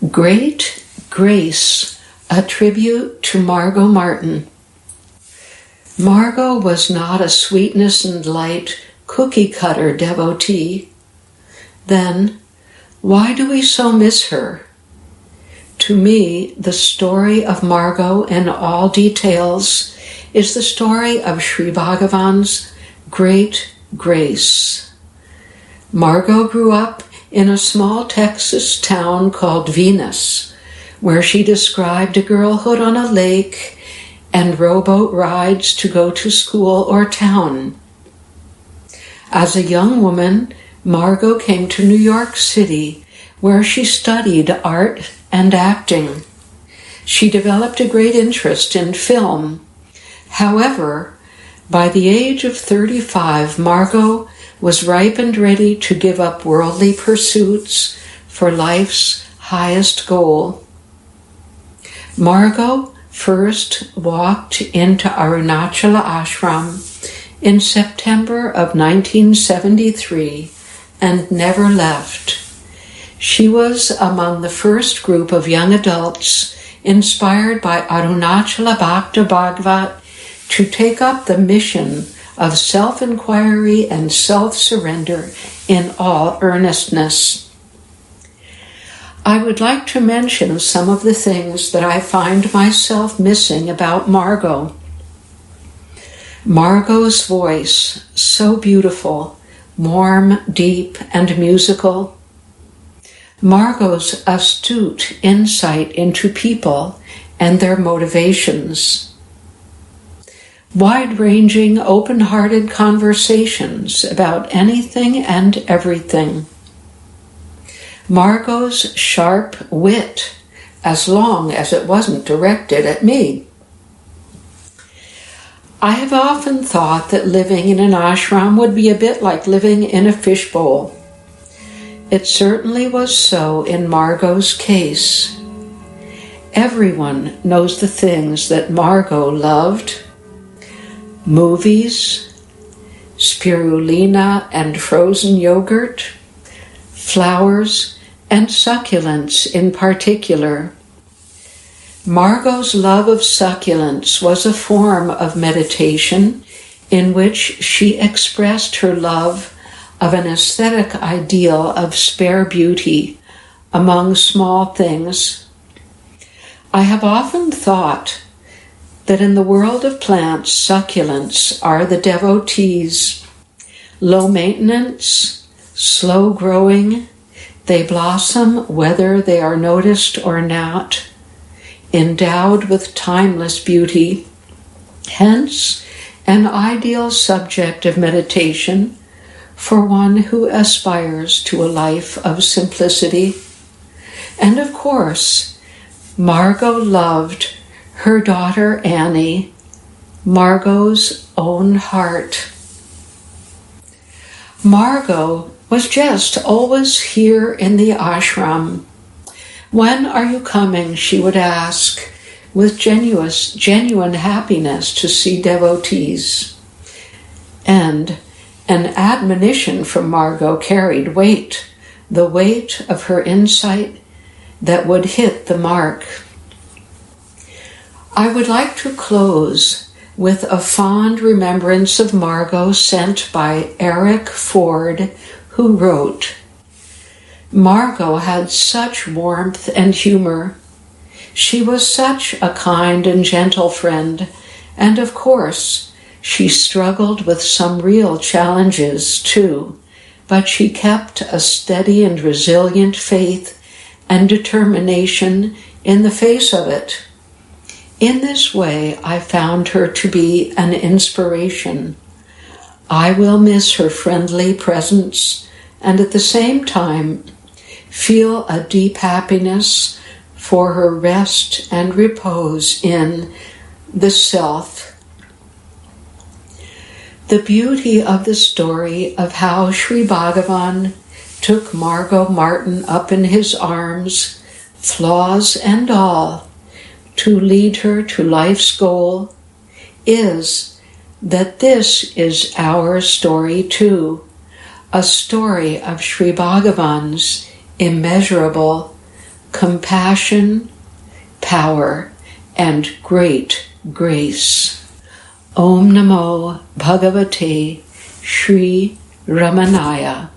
Great Grace, a tribute to Margo Martin. Margo was not a sweetness and light cookie-cutter devotee. Then, why do we so miss her? To me, the story of Margo in all details is the story of Sri Bhagavan's great grace. Margo grew up in a small Texas town called Venus, where she described a girlhood on a lake and rowboat rides to go to school or town. As a young woman, Margo came to New York City, where she studied art and acting. She developed a great interest in film. However, by the age of 35, Margo was ripe and ready to give up worldly pursuits for life's highest goal. Margo first walked into Arunachala Ashrama in September of 1973 and never left. She was among the first group of young adults inspired by Arunachala Bhakta Bhagawata to take up the mission of self-inquiry and self-surrender in all earnestness. I would like to mention some of the things that I find myself missing about Margo. Margo's voice, so beautiful, warm, deep, and musical. Margo's astute insight into people and their motivations. Wide-ranging, open-hearted conversations about anything and everything. Margo's sharp wit, as long as it wasn't directed at me. I have often thought that living in an ashram would be a bit like living in a fishbowl. It certainly was so in Margo's case. Everyone knows the things that Margo loved. Movies, spirulina and frozen yogurt, flowers, and succulents in particular. Margo's love of succulents was a form of meditation in which she expressed her love of an aesthetic ideal of spare beauty among small things. I have often thought that in the world of plants, succulents are the devotees. Low maintenance, slow growing, they blossom whether they are noticed or not, endowed with timeless beauty, hence an ideal subject of meditation for one who aspires to a life of simplicity. And of course, Margo loved her daughter Annie, Margo's own heart. Margo was just always here in the ashram. "When are you coming?" she would ask, with genuine happiness to see devotees. And an admonition from Margo carried weight, the weight of her insight that would hit the mark. I would like to close with a fond remembrance of Margo sent by Eric Ford, who wrote, "Margo had such warmth and humor. She was such a kind and gentle friend, and of course, she struggled with some real challenges too, but she kept a steady and resilient faith and determination in the face of it. In this way, I found her to be an inspiration. I will miss her friendly presence and at the same time feel a deep happiness for her rest and repose in the self." The beauty of the story of how Sri Bhagavan took Margo Martin up in his arms, flaws and all, to lead her to life's goal, is that this is our story too, a story of Sri Bhagavan's immeasurable, compassion, power, and great grace. Om Namo Bhagavate Sri Ramanaya.